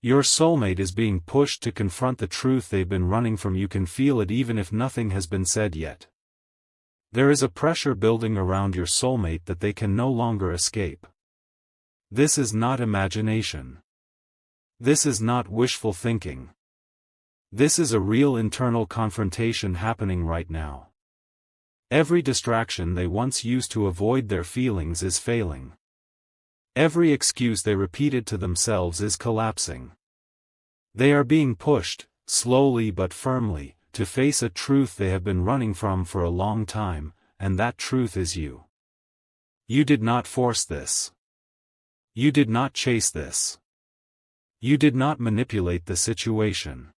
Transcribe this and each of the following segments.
Your soulmate is being pushed to confront the truth they've been running from. You can feel it even if nothing has been said yet. There is a pressure building around your soulmate that they can no longer escape. This is not imagination. This is not wishful thinking. This is a real internal confrontation happening right now. Every distraction they once used to avoid their feelings is failing. Every excuse they repeated to themselves is collapsing. They are being pushed, slowly but firmly, to face a truth they have been running from for a long time, and that truth is you. You did not force this. You did not chase this. You did not manipulate the situation.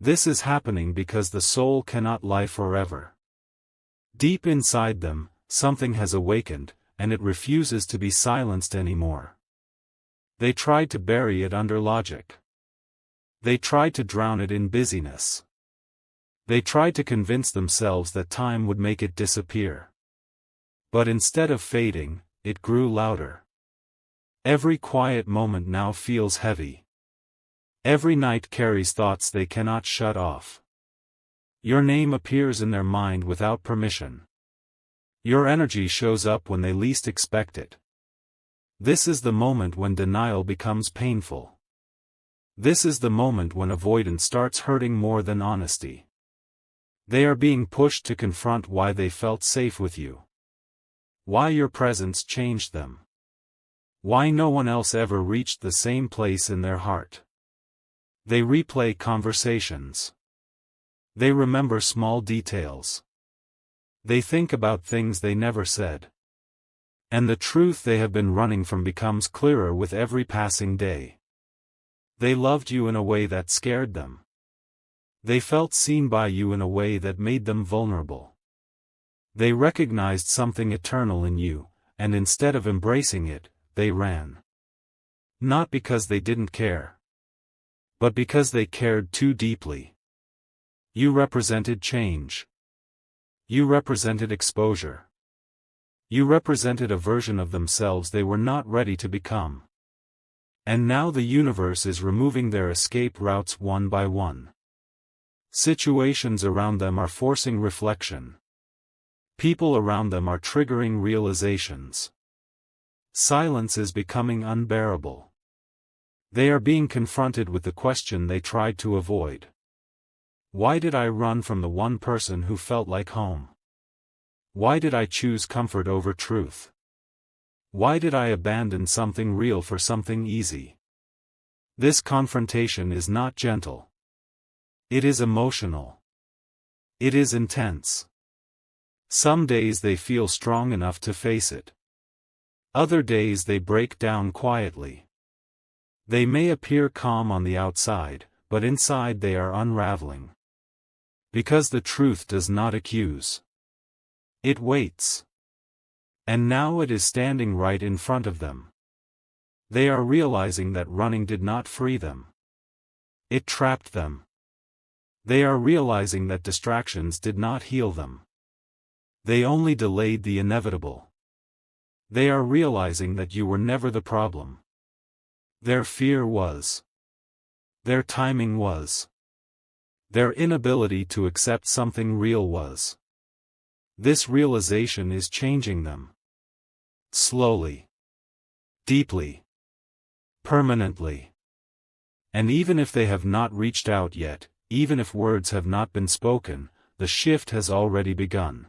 This is happening because the soul cannot lie forever. Deep inside them, something has awakened, and it refuses to be silenced anymore. They tried to bury it under logic. They tried to drown it in busyness. They tried to convince themselves that time would make it disappear. But instead of fading, it grew louder. Every quiet moment now feels heavy. Every night carries thoughts they cannot shut off. Your name appears in their mind without permission. Your energy shows up when they least expect it. This is the moment when denial becomes painful. This is the moment when avoidance starts hurting more than honesty. They are being pushed to confront why they felt safe with you. Why your presence changed them. Why no one else ever reached the same place in their heart. They replay conversations. They remember small details. They think about things they never said. And the truth they have been running from becomes clearer with every passing day. They loved you in a way that scared them. They felt seen by you in a way that made them vulnerable. They recognized something eternal in you, and instead of embracing it, they ran. Not because they didn't care, but because they cared too deeply. You represented change. You represented exposure. You represented a version of themselves they were not ready to become. And now the universe is removing their escape routes one by one. Situations around them are forcing reflection. People around them are triggering realizations. Silence is becoming unbearable. They are being confronted with the question they tried to avoid. Why did I run from the one person who felt like home? Why did I choose comfort over truth? Why did I abandon something real for something easy? This confrontation is not gentle. It is emotional. It is intense. Some days they feel strong enough to face it. Other days they break down quietly. They may appear calm on the outside, but inside they are unraveling. Because the truth does not accuse. It waits. And now it is standing right in front of them. They are realizing that running did not free them. It trapped them. They are realizing that distractions did not heal them. They only delayed the inevitable. They are realizing that you were never the problem. Their fear was. Their timing was. Their inability to accept something real was. This realization is changing them. Slowly. Deeply. Permanently. And even if they have not reached out yet, even if words have not been spoken, the shift has already begun.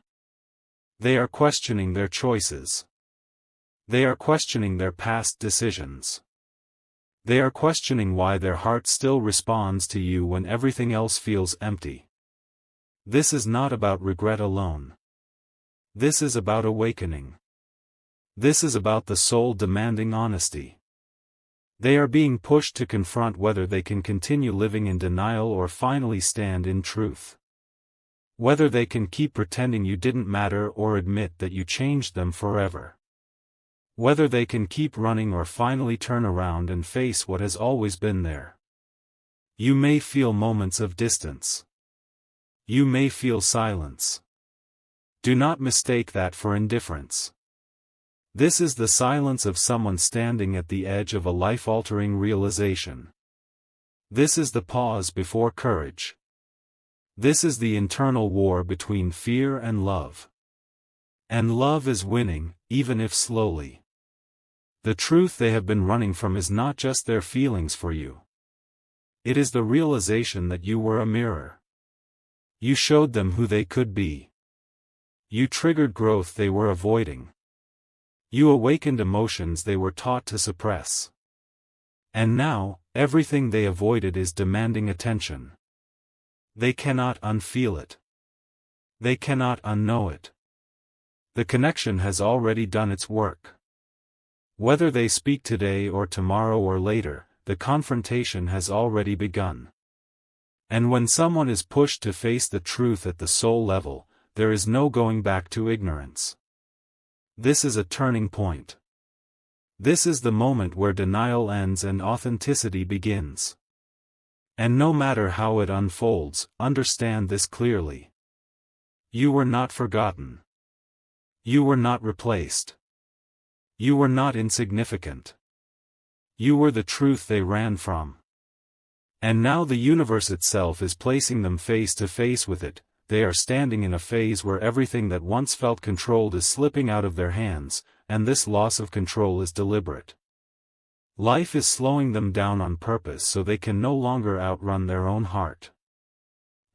They are questioning their choices. They are questioning their past decisions. They are questioning why their heart still responds to you when everything else feels empty. This is not about regret alone. This is about awakening. This is about the soul demanding honesty. They are being pushed to confront whether they can continue living in denial or finally stand in truth. Whether they can keep pretending you didn't matter or admit that you changed them forever. Whether they can keep running or finally turn around and face what has always been there. You may feel moments of distance. You may feel silence. Do not mistake that for indifference. This is the silence of someone standing at the edge of a life-altering realization. This is the pause before courage. This is the internal war between fear and love. And love is winning, even if slowly. The truth they have been running from is not just their feelings for you. It is the realization that you were a mirror. You showed them who they could be. You triggered growth they were avoiding. You awakened emotions they were taught to suppress. And now, everything they avoided is demanding attention. They cannot unfeel it. They cannot unknow it. The connection has already done its work. Whether they speak today or tomorrow or later, the confrontation has already begun. And when someone is pushed to face the truth at the soul level, there is no going back to ignorance. This is a turning point. This is the moment where denial ends and authenticity begins. And no matter how it unfolds, understand this clearly. You were not forgotten. You were not replaced. You were not insignificant. You were the truth they ran from. And now the universe itself is placing them face to face with it. They are standing in a phase where everything that once felt controlled is slipping out of their hands, and this loss of control is deliberate. Life is slowing them down on purpose so they can no longer outrun their own heart.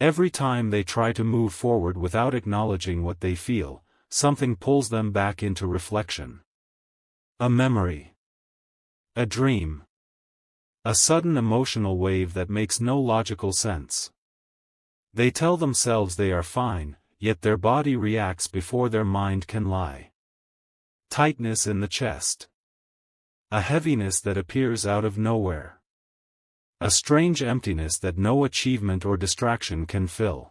Every time they try to move forward without acknowledging what they feel, something pulls them back into reflection. A memory. A dream. A sudden emotional wave that makes no logical sense. They tell themselves they are fine, yet their body reacts before their mind can lie. Tightness in the chest. A heaviness that appears out of nowhere. A strange emptiness that no achievement or distraction can fill.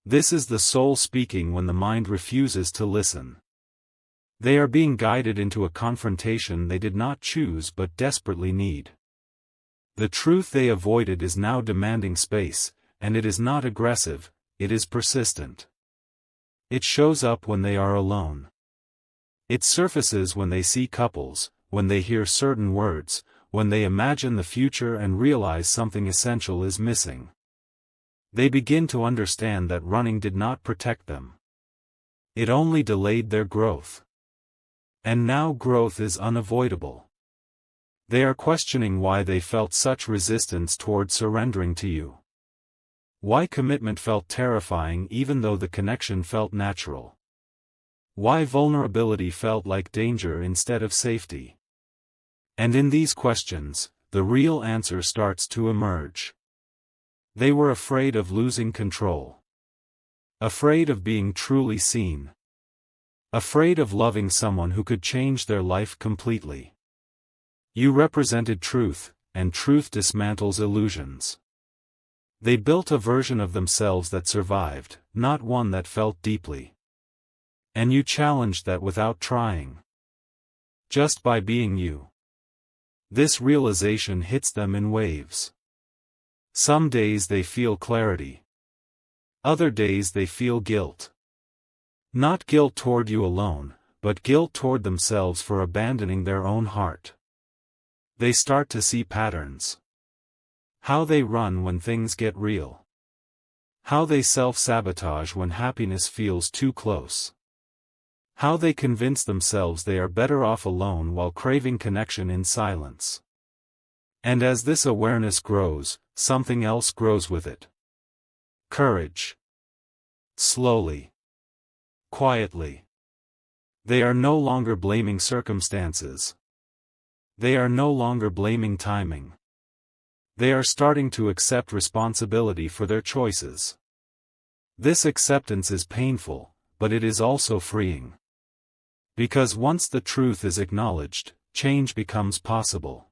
This is the soul speaking when the mind refuses to listen. They are being guided into a confrontation they did not choose but desperately need. The truth they avoided is now demanding space, and it is not aggressive, it is persistent. It shows up when they are alone. It surfaces when they see couples, when they hear certain words, when they imagine the future and realize something essential is missing. They begin to understand that running did not protect them. It only delayed their growth. And now growth is unavoidable. They are questioning why they felt such resistance toward surrendering to you. Why commitment felt terrifying even though the connection felt natural. Why vulnerability felt like danger instead of safety. And in these questions, the real answer starts to emerge. They were afraid of losing control. Afraid of being truly seen. Afraid of loving someone who could change their life completely. You represented truth, and truth dismantles illusions. They built a version of themselves that survived, not one that felt deeply. And you challenged that without trying. Just by being you. This realization hits them in waves. Some days they feel clarity. Other days they feel guilt. Not guilt toward you alone, but guilt toward themselves for abandoning their own heart. They start to see patterns. How they run when things get real. How they self-sabotage when happiness feels too close. How they convince themselves they are better off alone while craving connection in silence. And as this awareness grows, something else grows with it. Courage. Slowly. Quietly. They are no longer blaming circumstances. They are no longer blaming timing. They are starting to accept responsibility for their choices. This acceptance is painful, but it is also freeing. Because once the truth is acknowledged, change becomes possible.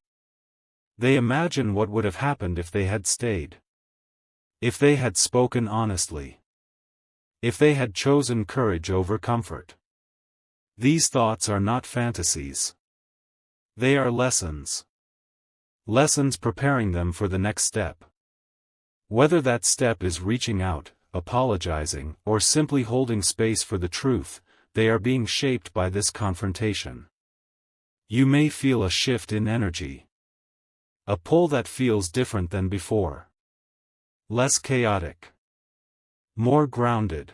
They imagine what would have happened if they had stayed. If they had spoken honestly. If they had chosen courage over comfort. These thoughts are not fantasies. They are lessons. Lessons preparing them for the next step. Whether that step is reaching out, apologizing, or simply holding space for the truth, they are being shaped by this confrontation. You may feel a shift in energy. A pull that feels different than before. Less chaotic. More grounded.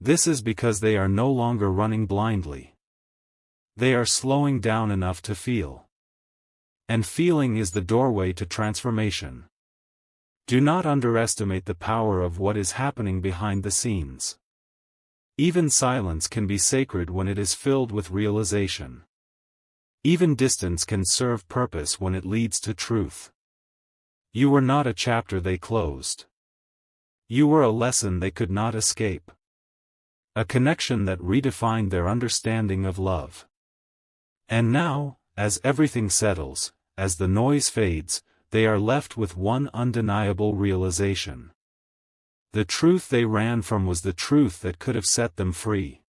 This is because they are no longer running blindly. They are slowing down enough to feel. And feeling is the doorway to transformation. Do not underestimate the power of what is happening behind the scenes. Even silence can be sacred when it is filled with realization. Even distance can serve purpose when it leads to truth. You were not a chapter they closed. You were a lesson they could not escape. A connection that redefined their understanding of love. And now, as everything settles, as the noise fades, they are left with one undeniable realization. The truth they ran from was the truth that could have set them free.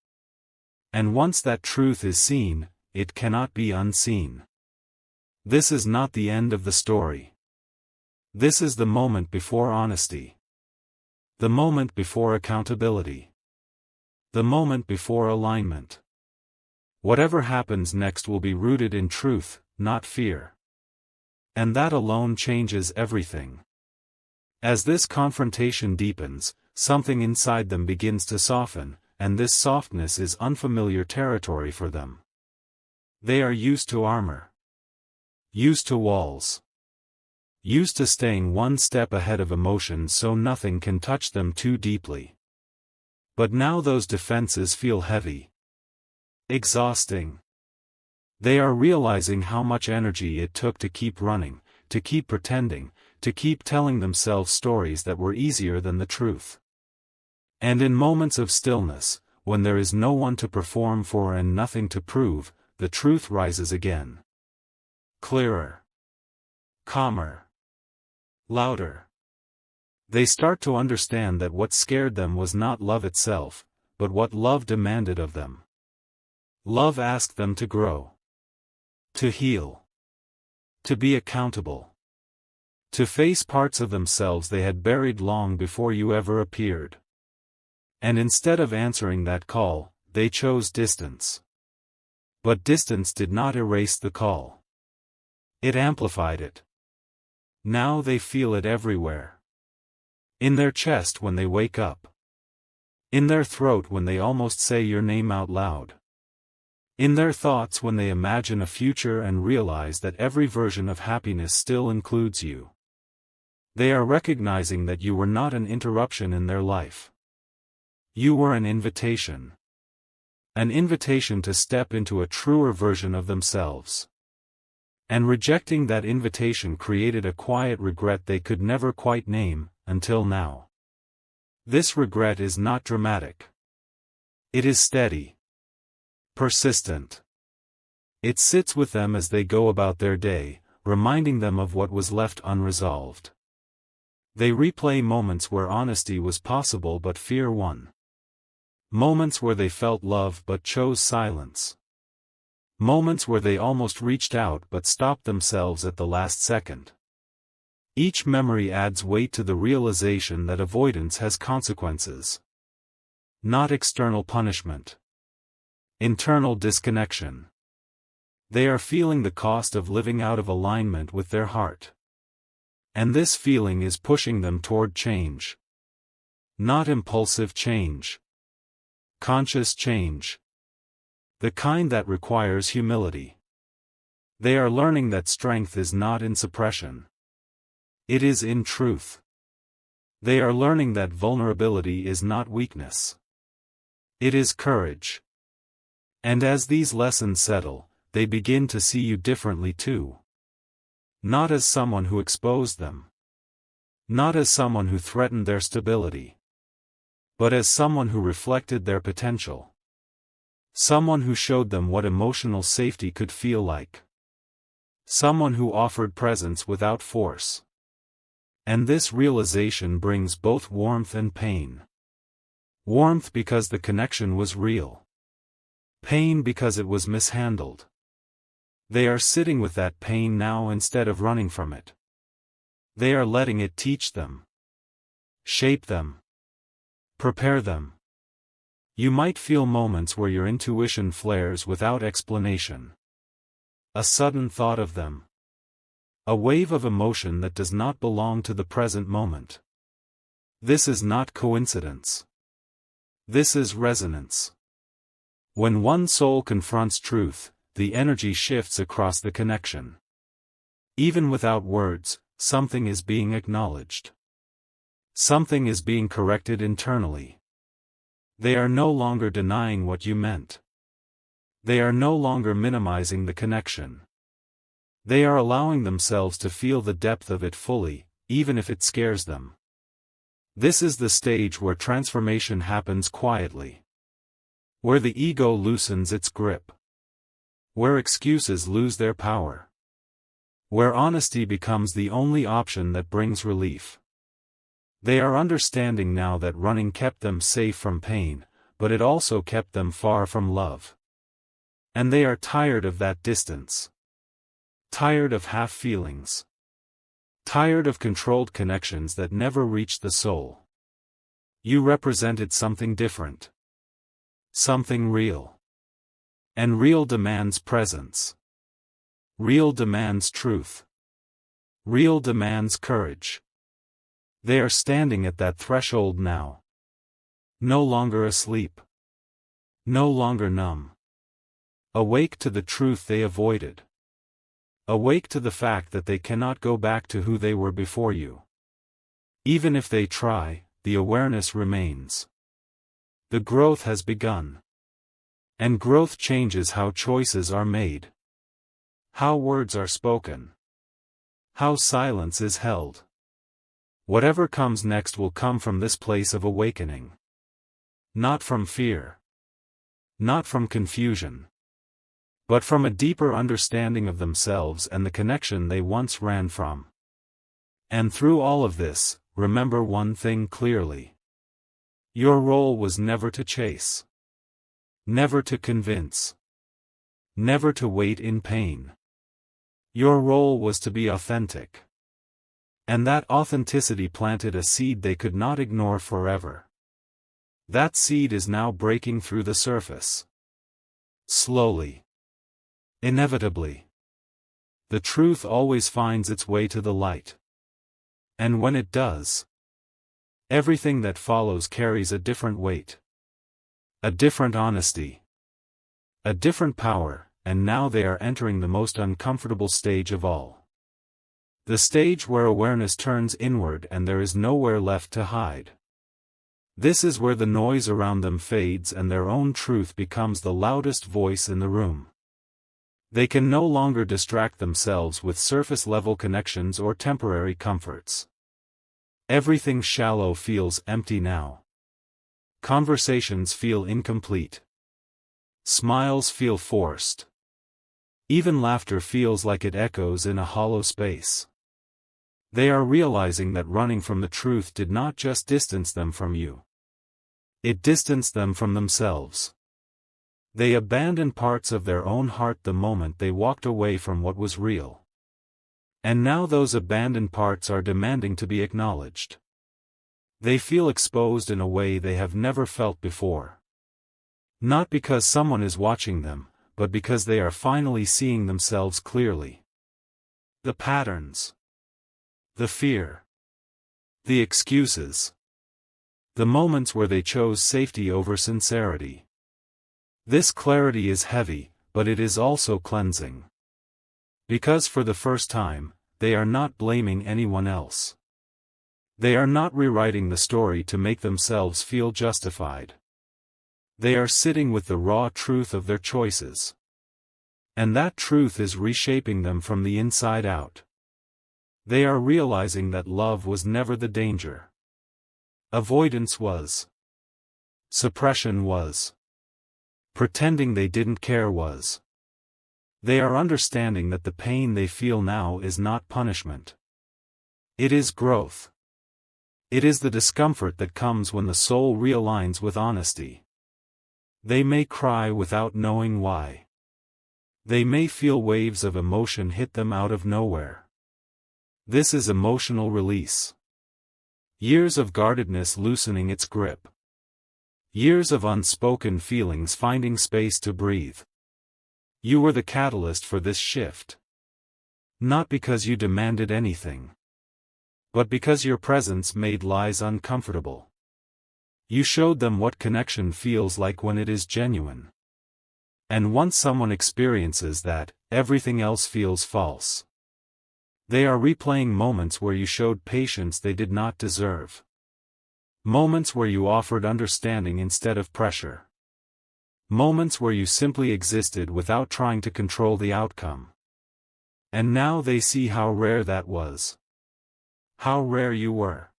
And once that truth is seen, it cannot be unseen. This is not the end of the story. This is the moment before honesty. The moment before accountability. The moment before alignment. Whatever happens next will be rooted in truth, not fear. And that alone changes everything. As this confrontation deepens, something inside them begins to soften, and this softness is unfamiliar territory for them. They are used to armor. Used to walls. Used to staying one step ahead of emotions so nothing can touch them too deeply. But now those defenses feel heavy. Exhausting. They are realizing how much energy it took to keep running, to keep pretending, to keep telling themselves stories that were easier than the truth. And in moments of stillness, when there is no one to perform for and nothing to prove, the truth rises again. Clearer. Calmer. Louder. They start to understand that what scared them was not love itself, but what love demanded of them. Love asked them to grow. To heal. To be accountable. To face parts of themselves they had buried long before you ever appeared. And instead of answering that call, they chose distance. But distance did not erase the call. It amplified it. Now they feel it everywhere. In their chest when they wake up. In their throat when they almost say your name out loud. In their thoughts when they imagine a future and realize that every version of happiness still includes you. They are recognizing that you were not an interruption in their life. You were an invitation. An invitation to step into a truer version of themselves. And rejecting that invitation created a quiet regret they could never quite name, until now. This regret is not dramatic. It is steady. Persistent. It sits with them as they go about their day, reminding them of what was left unresolved. They replay moments where honesty was possible but fear won. Moments where they felt love but chose silence. Moments where they almost reached out but stopped themselves at the last second. Each memory adds weight to the realization that avoidance has consequences. Not external punishment. Internal disconnection. They are feeling the cost of living out of alignment with their heart. And this feeling is pushing them toward change. Not impulsive change. Conscious change. The kind that requires humility. They are learning that strength is not in suppression. It is in truth. They are learning that vulnerability is not weakness. It is courage. And as these lessons settle, they begin to see you differently too. Not as someone who exposed them. Not as someone who threatened their stability. But as someone who reflected their potential. Someone who showed them what emotional safety could feel like. Someone who offered presence without force. And this realization brings both warmth and pain. Warmth because the connection was real. Pain because it was mishandled. They are sitting with that pain now instead of running from it. They are letting it teach them. Shape them. Prepare them. You might feel moments where your intuition flares without explanation. A sudden thought of them. A wave of emotion that does not belong to the present moment. This is not coincidence. This is resonance. When one soul confronts truth, the energy shifts across the connection. Even without words, something is being acknowledged. Something is being corrected internally. They are no longer denying what you meant. They are no longer minimizing the connection. They are allowing themselves to feel the depth of it fully, even if it scares them. This is the stage where transformation happens quietly. Where the ego loosens its grip. Where excuses lose their power. Where honesty becomes the only option that brings relief. They are understanding now that running kept them safe from pain, but it also kept them far from love. And they are tired of that distance. Tired of half feelings. Tired of controlled connections that never reached the soul. You represented something different. Something real. And real demands presence. Real demands truth. Real demands courage. They are standing at that threshold now. No longer asleep. No longer numb. Awake to the truth they avoided. Awake to the fact that they cannot go back to who they were before you. Even if they try, the awareness remains. The growth has begun. And growth changes how choices are made. How words are spoken. How silence is held. Whatever comes next will come from this place of awakening. Not from fear. Not from confusion. But from a deeper understanding of themselves and the connection they once ran from. And through all of this, remember one thing clearly. Your role was never to chase. Never to convince. Never to wait in pain. Your role was to be authentic. And that authenticity planted a seed they could not ignore forever. That seed is now breaking through the surface. Slowly. Inevitably. The truth always finds its way to the light. And when it does, everything that follows carries a different weight. A different honesty. A different power, and now they are entering the most uncomfortable stage of all. The stage where awareness turns inward and there is nowhere left to hide. This is where the noise around them fades and their own truth becomes the loudest voice in the room. They can no longer distract themselves with surface-level connections or temporary comforts. Everything shallow feels empty now. Conversations feel incomplete. Smiles feel forced. Even laughter feels like it echoes in a hollow space. They are realizing that running from the truth did not just distance them from you. It distanced them from themselves. They abandoned parts of their own heart the moment they walked away from what was real. And now those abandoned parts are demanding to be acknowledged. They feel exposed in a way they have never felt before. Not because someone is watching them, but because they are finally seeing themselves clearly. The patterns. The fear. The excuses. The moments where they chose safety over sincerity. This clarity is heavy, but it is also cleansing. Because for the first time, they are not blaming anyone else. They are not rewriting the story to make themselves feel justified. They are sitting with the raw truth of their choices. And that truth is reshaping them from the inside out. They are realizing that love was never the danger. Avoidance was. Suppression was. Pretending they didn't care was. They are understanding that the pain they feel now is not punishment. It is growth. It is the discomfort that comes when the soul realigns with honesty. They may cry without knowing why. They may feel waves of emotion hit them out of nowhere. This is emotional release. Years of guardedness loosening its grip. Years of unspoken feelings finding space to breathe. You were the catalyst for this shift. Not because you demanded anything, but because your presence made lies uncomfortable. You showed them what connection feels like when it is genuine. And once someone experiences that, everything else feels false. They are replaying moments where you showed patience they did not deserve. Moments where you offered understanding instead of pressure. Moments where you simply existed without trying to control the outcome. And now they see how rare that was. How rare you were.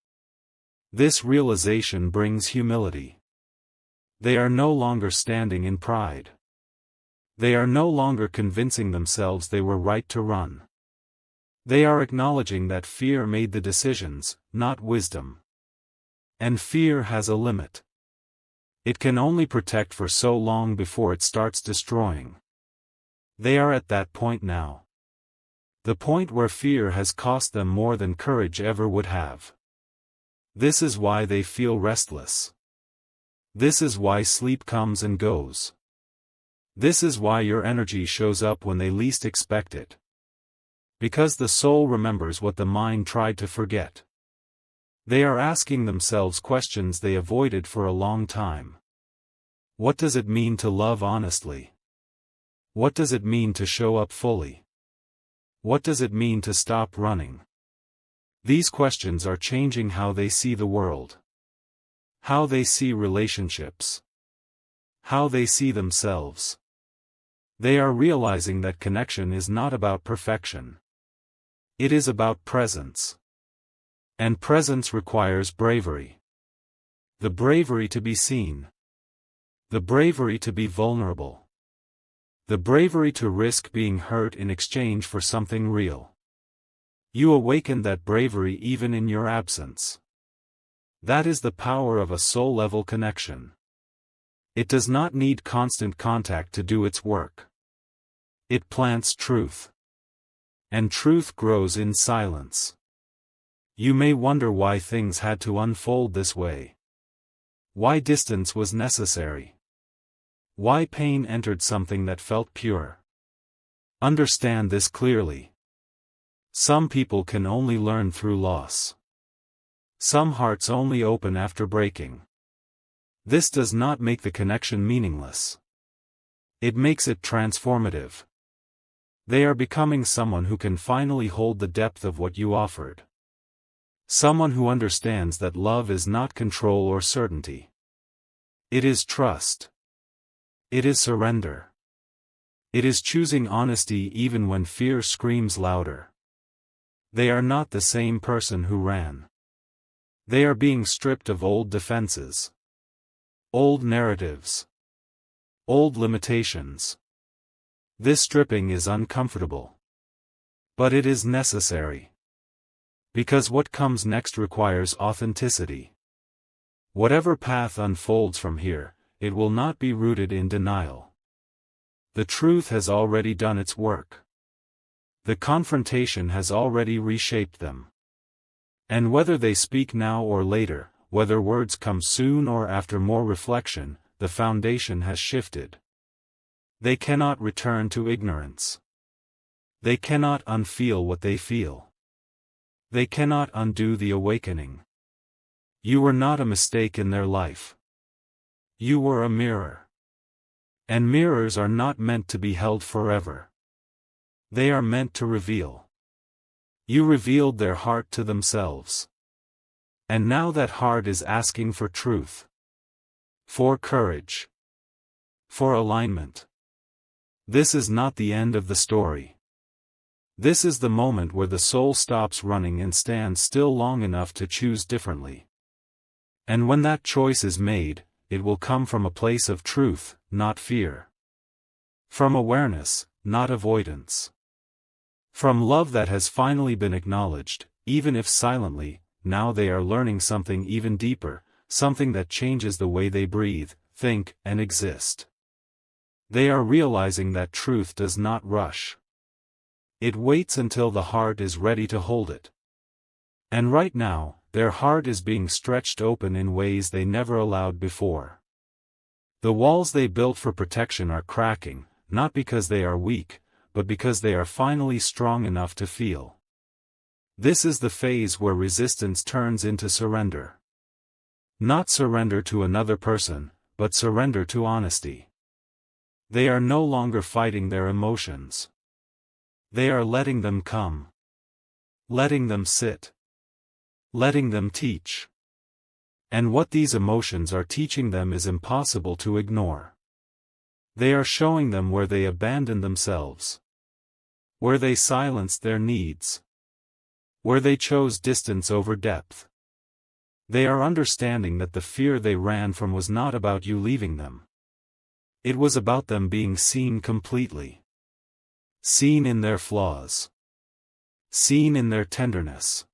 This realization brings humility. They are no longer standing in pride. They are no longer convincing themselves they were right to run. They are acknowledging that fear made the decisions, not wisdom. And fear has a limit. It can only protect for so long before it starts destroying. They are at that point now. The point where fear has cost them more than courage ever would have. This is why they feel restless. This is why sleep comes and goes. This is why your energy shows up when they least expect it. Because the soul remembers what the mind tried to forget. They are asking themselves questions they avoided for a long time. What does it mean to love honestly? What does it mean to show up fully? What does it mean to stop running? These questions are changing how they see the world. How they see relationships. How they see themselves. They are realizing that connection is not about perfection. It is about presence. And presence requires bravery. The bravery to be seen. The bravery to be vulnerable. The bravery to risk being hurt in exchange for something real. You awaken that bravery even in your absence. That is the power of a soul-level connection. It does not need constant contact to do its work. It plants truth. And truth grows in silence. You may wonder why things had to unfold this way. Why distance was necessary. Why pain entered something that felt pure. Understand this clearly. Some people can only learn through loss. Some hearts only open after breaking. This does not make the connection meaningless. It makes it transformative. They are becoming someone who can finally hold the depth of what you offered. Someone who understands that love is not control or certainty. It is trust. It is surrender. It is choosing honesty even when fear screams louder. They are not the same person who ran. They are being stripped of old defenses. Old narratives. Old limitations. This stripping is uncomfortable. But it is necessary. Because what comes next requires authenticity. Whatever path unfolds from here, it will not be rooted in denial. The truth has already done its work. The confrontation has already reshaped them. And whether they speak now or later, whether words come soon or after more reflection, the foundation has shifted. They cannot return to ignorance. They cannot unfeel what they feel. They cannot undo the awakening. You were not a mistake in their life. You were a mirror. And mirrors are not meant to be held forever. They are meant to reveal. You revealed their heart to themselves. And now that heart is asking for truth. For courage. For alignment. This is not the end of the story. This is the moment where the soul stops running and stands still long enough to choose differently. And when that choice is made, it will come from a place of truth, not fear. From awareness, not avoidance. From love that has finally been acknowledged, even if silently. Now they are learning something even deeper, something that changes the way they breathe, think, and exist. They are realizing that truth does not rush. It waits until the heart is ready to hold it. And right now, their heart is being stretched open in ways they never allowed before. The walls they built for protection are cracking, not because they are weak, but because they are finally strong enough to feel. This is the phase where resistance turns into surrender. Not surrender to another person, but surrender to honesty. They are no longer fighting their emotions. They are letting them come. Letting them sit. Letting them teach. And what these emotions are teaching them is impossible to ignore. They are showing them where they abandoned themselves. Where they silenced their needs. Where they chose distance over depth. They are understanding that the fear they ran from was not about you leaving them. It was about them being seen completely. Seen in their flaws. Seen in their tenderness.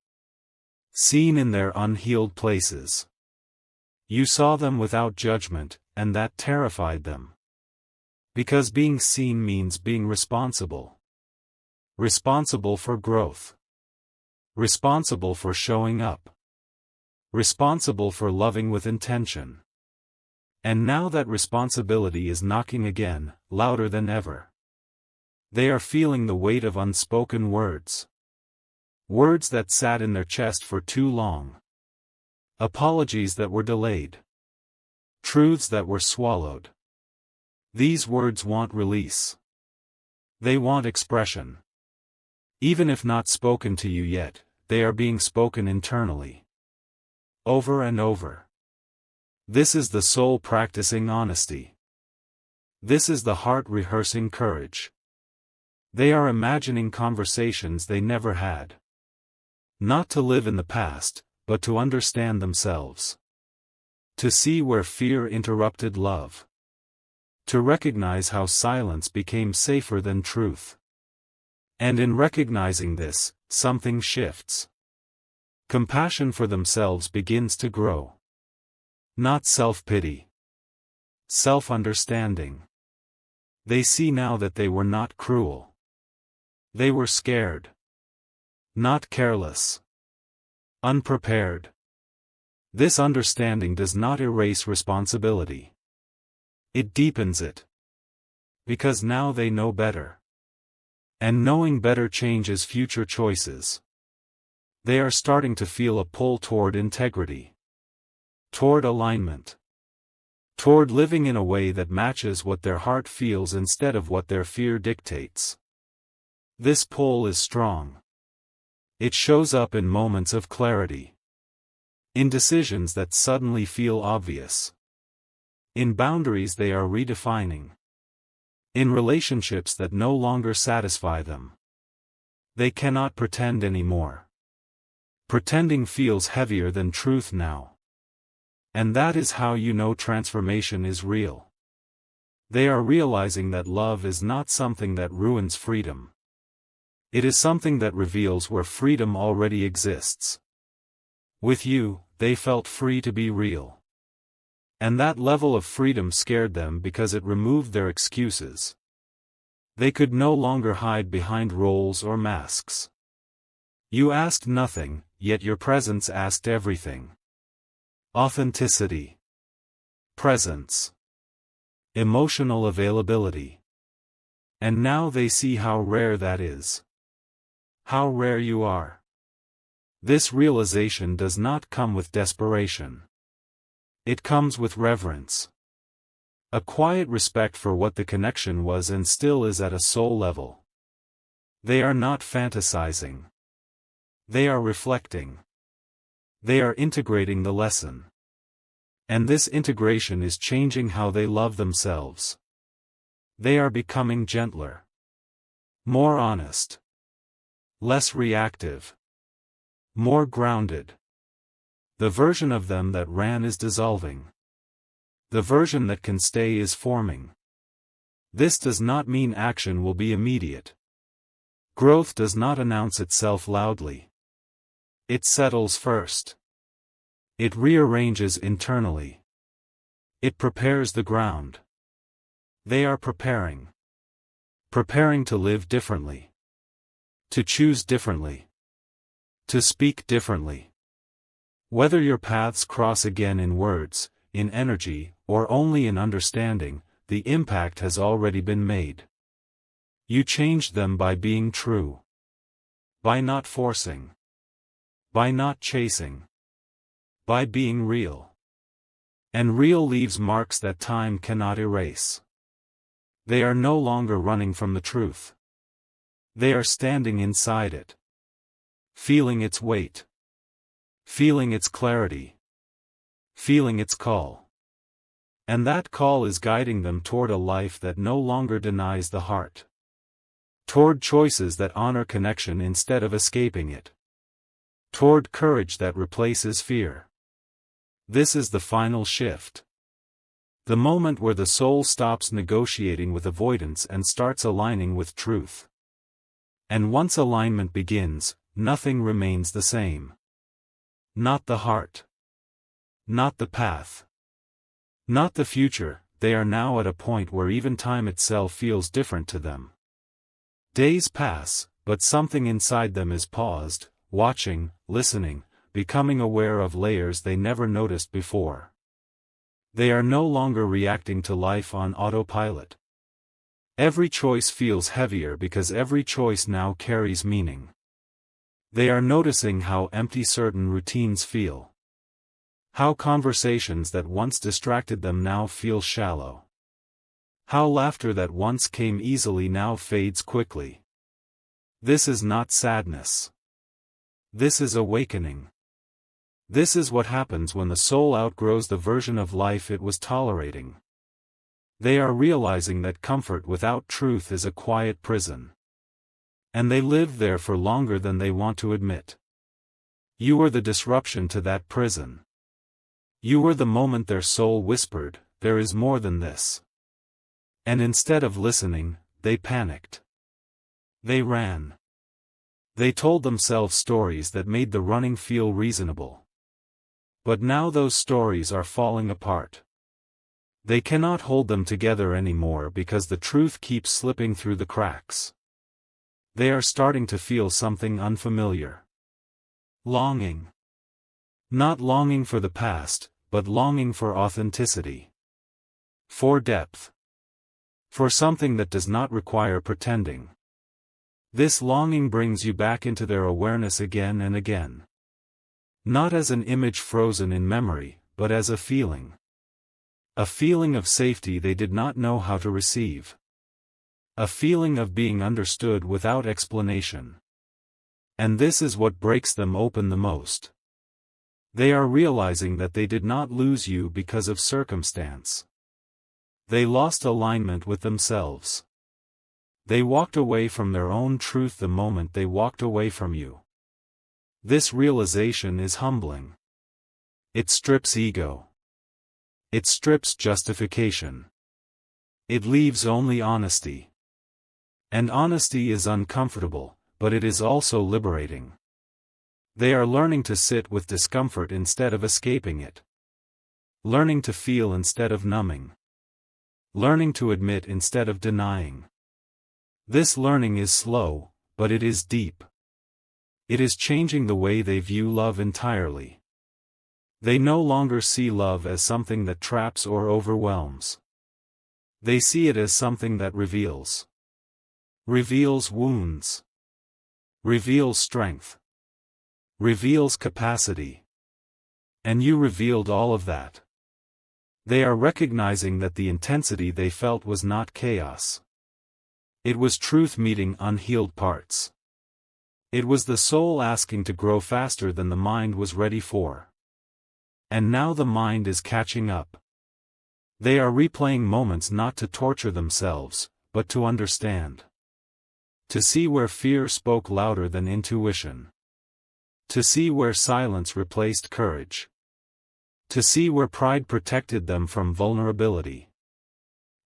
Seen in their unhealed places. You saw them without judgment, and that terrified them. Because being seen means being responsible. Responsible for growth. Responsible for showing up. Responsible for loving with intention. And now that responsibility is knocking again, louder than ever. They are feeling the weight of unspoken words. Words that sat in their chest for too long. Apologies that were delayed. Truths that were swallowed. These words want release. They want expression. Even if not spoken to you yet, they are being spoken internally. Over and over. This is the soul practicing honesty. This is the heart rehearsing courage. They are imagining conversations they never had. Not to live in the past, but to understand themselves. To see where fear interrupted love. To recognize how silence became safer than truth. And in recognizing this, something shifts. Compassion for themselves begins to grow. Not self-pity. Self-understanding. They see now that they were not cruel. They were scared. Not careless. Unprepared. This understanding does not erase responsibility. It deepens it. Because now they know better. And knowing better changes future choices. They are starting to feel a pull toward integrity. Toward alignment. Toward living in a way that matches what their heart feels instead of what their fear dictates. This pull is strong. It shows up in moments of clarity. In decisions that suddenly feel obvious. In boundaries they are redefining. In relationships that no longer satisfy them. They cannot pretend anymore. Pretending feels heavier than truth now. And that is how you know transformation is real. They are realizing that love is not something that ruins freedom. It is something that reveals where freedom already exists. With you, they felt free to be real. And that level of freedom scared them because it removed their excuses. They could no longer hide behind roles or masks. You asked nothing, yet your presence asked everything. Authenticity. Presence. Emotional availability. And now they see how rare that is. How rare you are. This realization does not come with desperation. It comes with reverence. A quiet respect for what the connection was and still is at a soul level. They are not fantasizing. They are reflecting. They are integrating the lesson. And this integration is changing how they love themselves. They are becoming gentler. More honest. Less reactive. More grounded. The version of them that ran is dissolving. The version that can stay is forming. This does not mean action will be immediate. Growth does not announce itself loudly. It settles first. It rearranges internally. It prepares the ground. They are preparing. Preparing to live differently. To choose differently. To speak differently. Whether your paths cross again in words, in energy, or only in understanding, the impact has already been made. You changed them by being true. By not forcing. By not chasing. By being real. And real leaves marks that time cannot erase. They are no longer running from the truth. They are standing inside it. Feeling its weight. Feeling its clarity. Feeling its call. And that call is guiding them toward a life that no longer denies the heart. Toward choices that honor connection instead of escaping it. Toward courage that replaces fear. This is the final shift. The moment where the soul stops negotiating with avoidance and starts aligning with truth. And once alignment begins, nothing remains the same. Not the heart. Not the path. Not the future. They are now at a point where even time itself feels different to them. Days pass, but something inside them is paused, watching, listening, becoming aware of layers they never noticed before. They are no longer reacting to life on autopilot. Every choice feels heavier because every choice now carries meaning. They are noticing how empty certain routines feel. How conversations that once distracted them now feel shallow. How laughter that once came easily now fades quickly. This is not sadness. This is awakening. This is what happens when the soul outgrows the version of life it was tolerating. They are realizing that comfort without truth is a quiet prison. And they live there for longer than they want to admit. You were the disruption to that prison. You were the moment their soul whispered, "There is more than this." And instead of listening, they panicked. They ran. They told themselves stories that made the running feel reasonable. But now those stories are falling apart. They cannot hold them together anymore because the truth keeps slipping through the cracks. They are starting to feel something unfamiliar. Longing. Not longing for the past, but longing for authenticity. For depth. For something that does not require pretending. This longing brings you back into their awareness again and again. Not as an image frozen in memory, but as a feeling. A feeling of safety they did not know how to receive. A feeling of being understood without explanation. And this is what breaks them open the most. They are realizing that they did not lose you because of circumstance. They lost alignment with themselves. They walked away from their own truth the moment they walked away from you. This realization is humbling. It strips ego. It strips justification. It leaves only honesty. And honesty is uncomfortable, but it is also liberating. They are learning to sit with discomfort instead of escaping it. Learning to feel instead of numbing. Learning to admit instead of denying. This learning is slow, but it is deep. It is changing the way they view love entirely. They no longer see love as something that traps or overwhelms. They see it as something that reveals. Reveals wounds. Reveals strength. Reveals capacity. And you revealed all of that. They are recognizing that the intensity they felt was not chaos. It was truth meeting unhealed parts. It was the soul asking to grow faster than the mind was ready for. And now the mind is catching up. They are replaying moments not to torture themselves, but to understand. To see where fear spoke louder than intuition. To see where silence replaced courage. To see where pride protected them from vulnerability.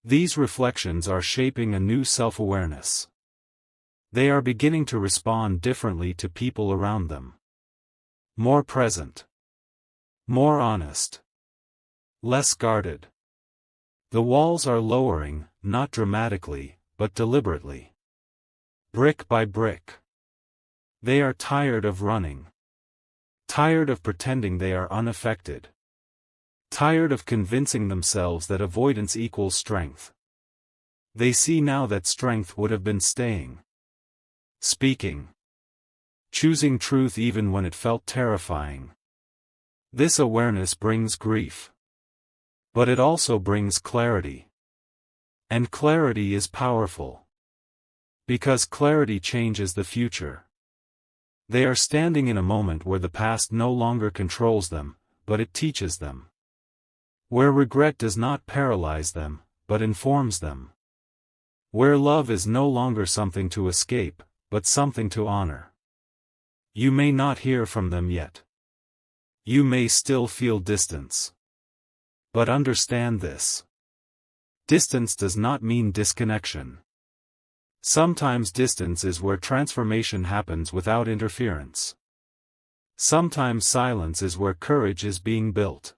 These reflections are shaping a new self-awareness. They are beginning to respond differently to people around them. More present. More honest. Less guarded. The walls are lowering, not dramatically, but deliberately. Brick by brick. They are tired of running. Tired of pretending they are unaffected. Tired of convincing themselves that avoidance equals strength. They see now that strength would have been staying, speaking, choosing truth even when it felt terrifying. This awareness brings grief. But it also brings clarity. And clarity is powerful. Because clarity changes the future. They are standing in a moment where the past no longer controls them, but it teaches them. Where regret does not paralyze them, but informs them. Where love is no longer something to escape, but something to honor. You may not hear from them yet. You may still feel distance. But understand this. Distance does not mean disconnection. Sometimes distance is where transformation happens without interference. Sometimes silence is where courage is being built.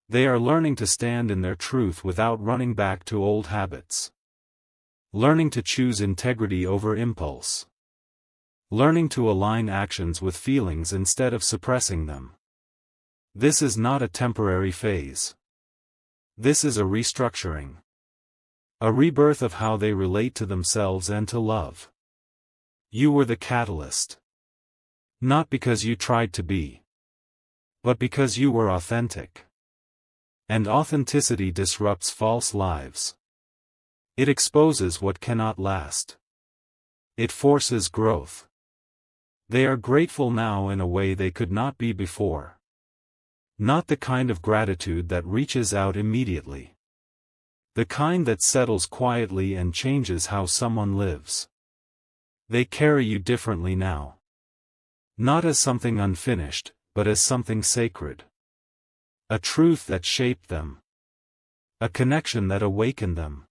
They are learning to stand in their truth without running back to old habits. Learning to choose integrity over impulse. Learning to align actions with feelings instead of suppressing them. This is not a temporary phase. This is a restructuring. A rebirth of how they relate to themselves and to love. You were the catalyst. Not because you tried to be, but because you were authentic. And authenticity disrupts false lives. It exposes what cannot last. It forces growth. They are grateful now in a way they could not be before. Not the kind of gratitude that reaches out immediately. The kind that settles quietly and changes how someone lives. They carry you differently now. Not as something unfinished, but as something sacred. A truth that shaped them. A connection that awakened them.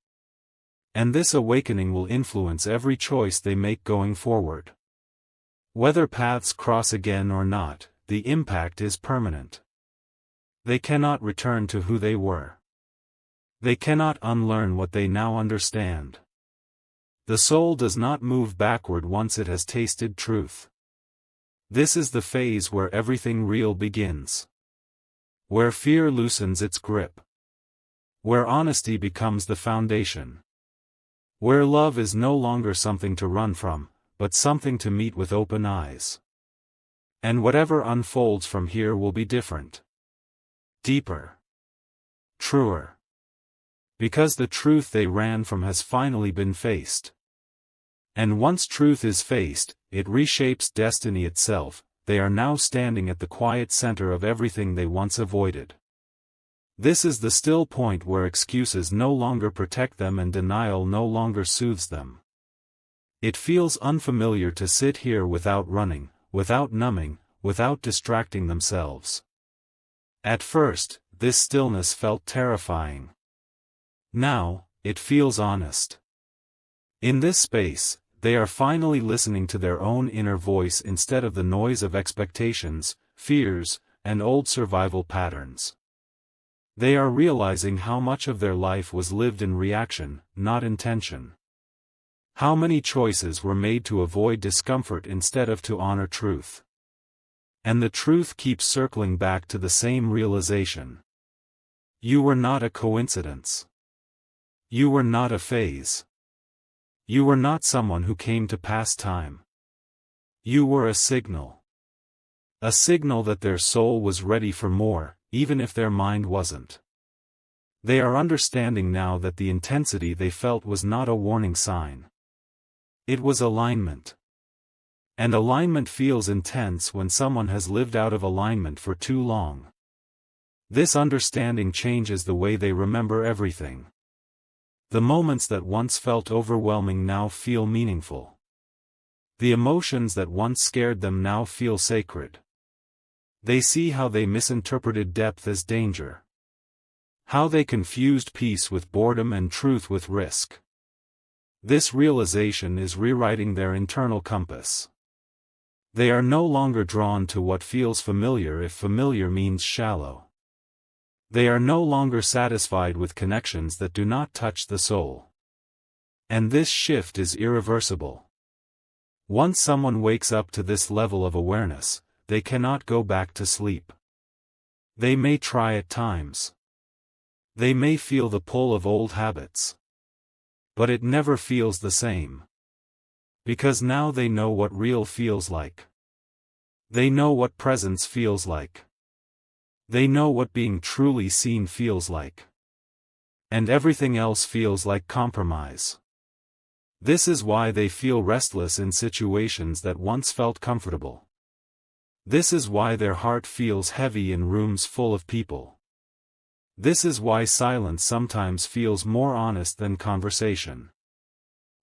And this awakening will influence every choice they make going forward. Whether paths cross again or not, the impact is permanent. They cannot return to who they were. They cannot unlearn what they now understand. The soul does not move backward once it has tasted truth. This is the phase where everything real begins. Where fear loosens its grip. Where honesty becomes the foundation. Where love is no longer something to run from, but something to meet with open eyes. And whatever unfolds from here will be different. Deeper. Truer. Because the truth they ran from has finally been faced. And once truth is faced, it reshapes destiny itself. They are now standing at the quiet center of everything they once avoided. This is the still point where excuses no longer protect them and denial no longer soothes them. It feels unfamiliar to sit here without running, without numbing, without distracting themselves. At first, this stillness felt terrifying. Now, it feels honest. In this space, they are finally listening to their own inner voice instead of the noise of expectations, fears, and old survival patterns. They are realizing how much of their life was lived in reaction, not intention. How many choices were made to avoid discomfort instead of to honor truth. And the truth keeps circling back to the same realization. You were not a coincidence. You were not a phase. You were not someone who came to pass time. You were a signal. A signal that their soul was ready for more, even if their mind wasn't. They are understanding now that the intensity they felt was not a warning sign. It was alignment. And alignment feels intense when someone has lived out of alignment for too long. This understanding changes the way they remember everything. The moments that once felt overwhelming now feel meaningful. The emotions that once scared them now feel sacred. They see how they misinterpreted depth as danger. How they confused peace with boredom and truth with risk. This realization is rewriting their internal compass. They are no longer drawn to what feels familiar if familiar means shallow. They are no longer satisfied with connections that do not touch the soul. And this shift is irreversible. Once someone wakes up to this level of awareness, they cannot go back to sleep. They may try at times. They may feel the pull of old habits. But it never feels the same. Because now they know what real feels like. They know what presence feels like. They know what being truly seen feels like. And everything else feels like compromise. This is why they feel restless in situations that once felt comfortable. This is why their heart feels heavy in rooms full of people. This is why silence sometimes feels more honest than conversation.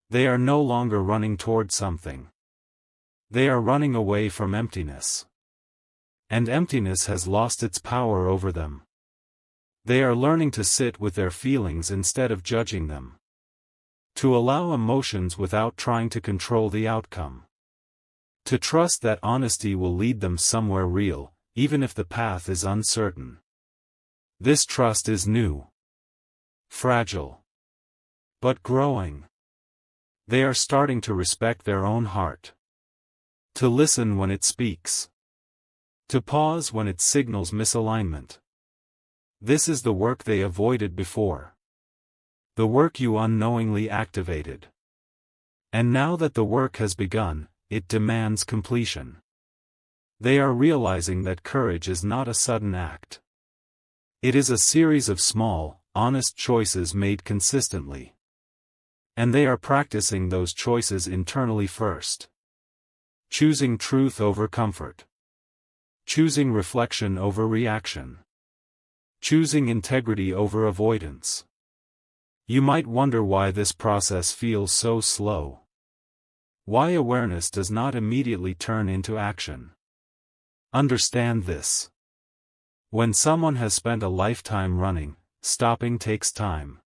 They are no longer running toward something. They are running away from emptiness. And emptiness has lost its power over them. They are learning to sit with their feelings instead of judging them. To allow emotions without trying to control the outcome. To trust that honesty will lead them somewhere real, even if the path is uncertain. This trust is new. Fragile. But growing. They are starting to respect their own heart. To listen when it speaks. To pause when it signals misalignment. This is the work they avoided before. The work you unknowingly activated. And now that the work has begun, it demands completion. They are realizing that courage is not a sudden act. It is a series of small, honest choices made consistently. And they are practicing those choices internally first. Choosing truth over comfort. Choosing reflection over reaction. Choosing integrity over avoidance. You might wonder why this process feels so slow. Why awareness does not immediately turn into action. Understand this. When someone has spent a lifetime running, stopping takes time.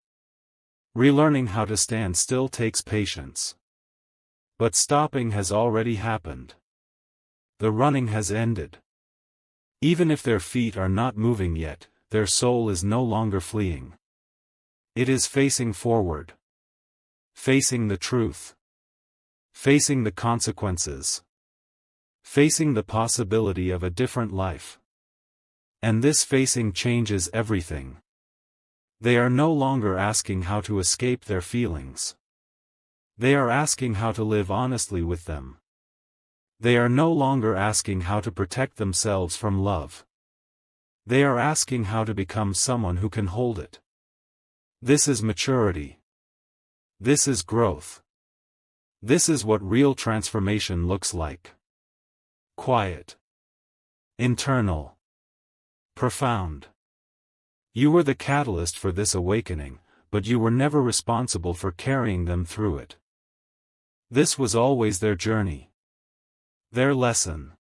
Relearning how to stand still takes patience. But stopping has already happened. The running has ended. Even if their feet are not moving yet, their soul is no longer fleeing. It is facing forward. Facing the truth. Facing the consequences. Facing the possibility of a different life. And this facing changes everything. They are no longer asking how to escape their feelings. They are asking how to live honestly with them. They are no longer asking how to protect themselves from love. They are asking how to become someone who can hold it. This is maturity. This is growth. This is what real transformation looks like. Quiet. Internal. Profound. You were the catalyst for this awakening, but you were never responsible for carrying them through it. This was always their journey. Their lesson.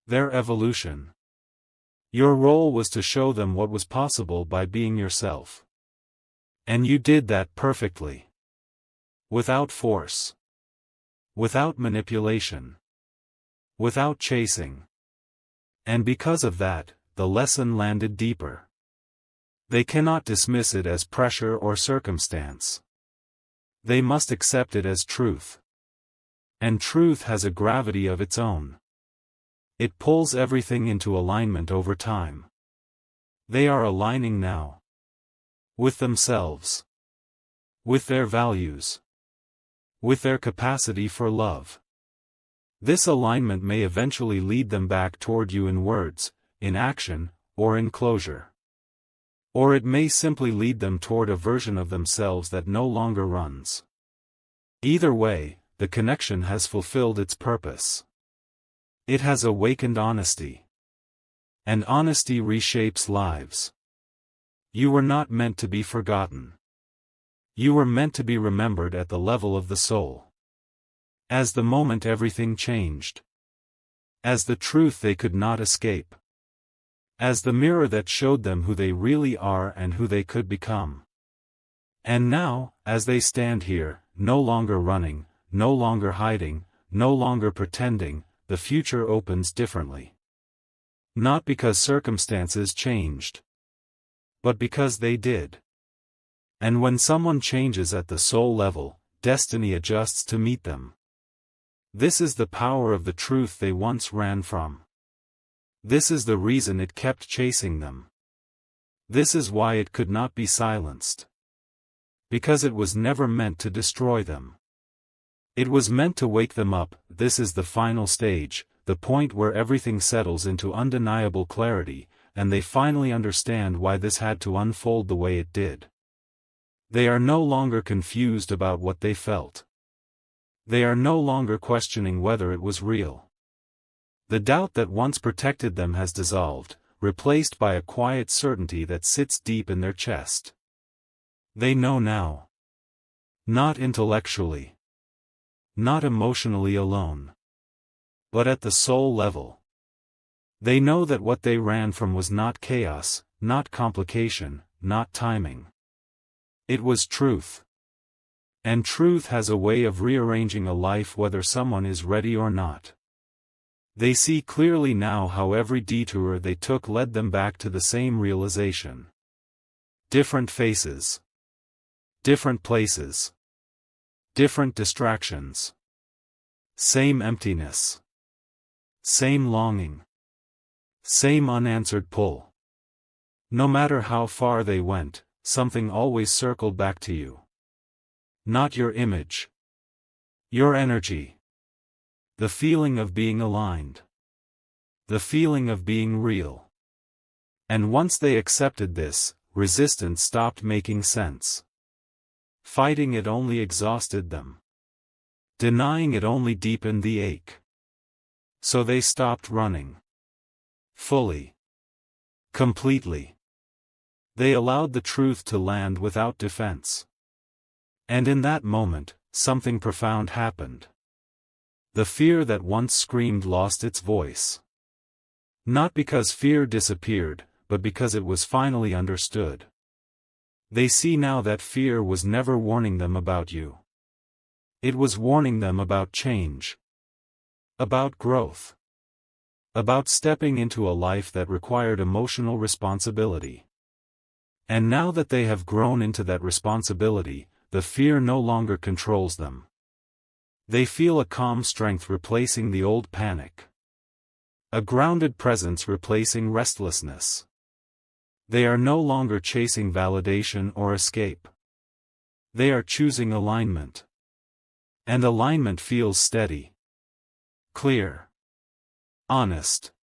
Their evolution. Your role was to show them what was possible by being yourself. And you did that perfectly. Without force. Without manipulation. Without chasing. And because of that, the lesson landed deeper. They cannot dismiss it as pressure or circumstance. They must accept it as truth. And truth has a gravity of its own. It pulls everything into alignment over time. They are aligning now. With themselves. With their values. With their capacity for love. This alignment may eventually lead them back toward you in words, in action, or in closure. Or it may simply lead them toward a version of themselves that no longer runs. Either way, the connection has fulfilled its purpose. It has awakened honesty. And honesty reshapes lives. You were not meant to be forgotten. You were meant to be remembered at the level of the soul. As the moment everything changed. As the truth they could not escape. As the mirror that showed them who they really are and who they could become. And now, as they stand here, no longer running, no longer hiding, no longer pretending, the future opens differently. Not because circumstances changed. But because they did. And when someone changes at the soul level, destiny adjusts to meet them. This is the power of the truth they once ran from. This is the reason it kept chasing them. This is why it could not be silenced. Because it was never meant to destroy them. It was meant to wake them up. This is the final stage, the point where everything settles into undeniable clarity, and they finally understand why this had to unfold the way it did. They are no longer confused about what they felt. They are no longer questioning whether it was real. The doubt that once protected them has dissolved, replaced by a quiet certainty that sits deep in their chest. They know now. Not intellectually. Not emotionally alone. But at the soul level. They know that what they ran from was not chaos, not complication, not timing. It was truth. And truth has a way of rearranging a life whether someone is ready or not. They see clearly now how every detour they took led them back to the same realization. Different faces. Different places. Different distractions. Same emptiness. Same longing. Same unanswered pull. No matter how far they went, something always circled back to you. Not your image. Your energy. The feeling of being aligned. The feeling of being real. And once they accepted this, resistance stopped making sense. Fighting it only exhausted them. Denying it only deepened the ache. So they stopped running. Fully. Completely. They allowed the truth to land without defense. And in that moment, something profound happened. The fear that once screamed lost its voice. Not because fear disappeared, but because it was finally understood. They see now that fear was never warning them about you. It was warning them about change. About growth. About stepping into a life that required emotional responsibility. And now that they have grown into that responsibility, the fear no longer controls them. They feel a calm strength replacing the old panic. A grounded presence replacing restlessness. They are no longer chasing validation or escape. They are choosing alignment. And alignment feels steady. Clear. Honest.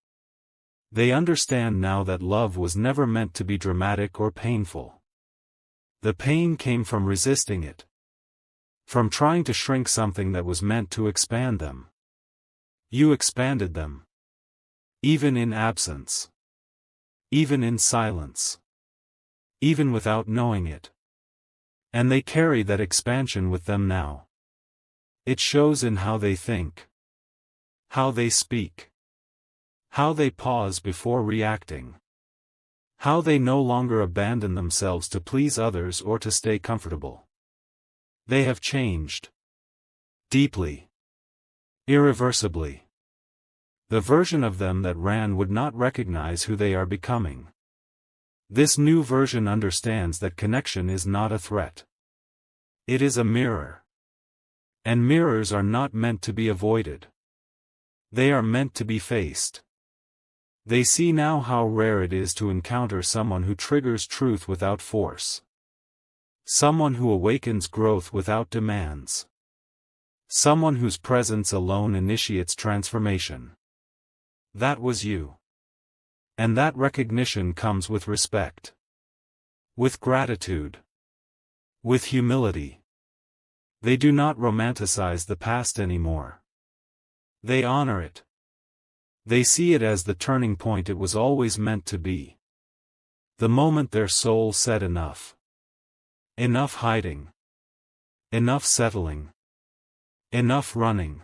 They understand now that love was never meant to be dramatic or painful. The pain came from resisting it. From trying to shrink something that was meant to expand them. You expanded them. Even in absence. Even in silence. Even without knowing it. And they carry that expansion with them now. It shows in how they think. How they speak. How they pause before reacting. How they no longer abandon themselves to please others or to stay comfortable. They have changed. Deeply. Irreversibly. The version of them that ran would not recognize who they are becoming. This new version understands that connection is not a threat. It is a mirror. And mirrors are not meant to be avoided. They are meant to be faced. They see now how rare it is to encounter someone who triggers truth without force. Someone who awakens growth without demands. Someone whose presence alone initiates transformation. That was you. And that recognition comes with respect. With gratitude. With humility. They do not romanticize the past anymore. They honor it. They see it as the turning point it was always meant to be. The moment their soul said enough. Enough hiding. Enough settling. Enough running.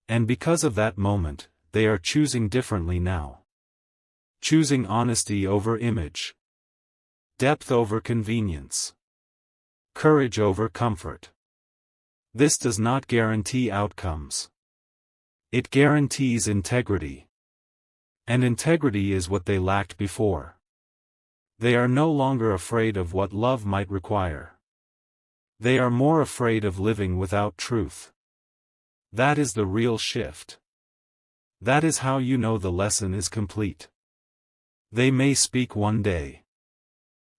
And because of that moment, they are choosing differently now. Choosing honesty over image. Depth over convenience. Courage over comfort. This does not guarantee outcomes. It guarantees integrity. And integrity is what they lacked before. They are no longer afraid of what love might require. They are more afraid of living without truth. That is the real shift. That is how you know the lesson is complete. They may speak one day.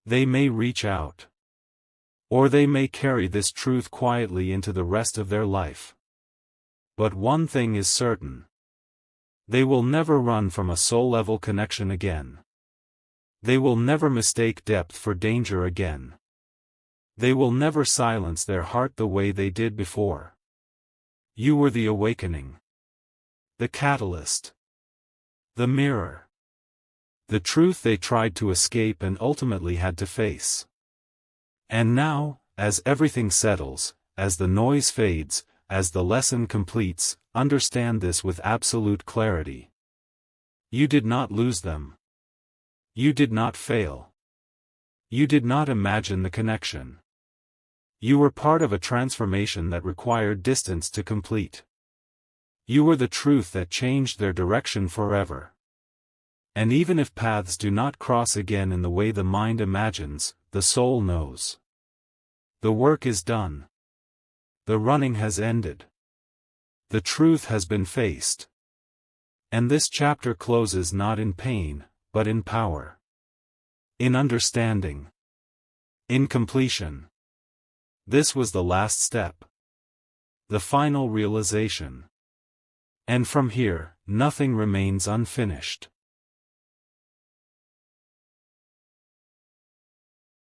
They may reach out. Or they may carry this truth quietly into the rest of their life. But one thing is certain. They will never run from a soul-level connection again. They will never mistake depth for danger again. They will never silence their heart the way they did before. You were the awakening. The catalyst. The mirror. The truth they tried to escape and ultimately had to face. And now, as everything settles, as the noise fades, as the lesson completes, understand this with absolute clarity. You did not lose them. You did not fail. You did not imagine the connection. You were part of a transformation that required distance to complete. You were the truth that changed their direction forever. And even if paths do not cross again in the way the mind imagines, the soul knows. The work is done. The running has ended. The truth has been faced. And this chapter closes not in pain, but in power. In understanding. In completion. This was the last step. The final realization. And from here, nothing remains unfinished.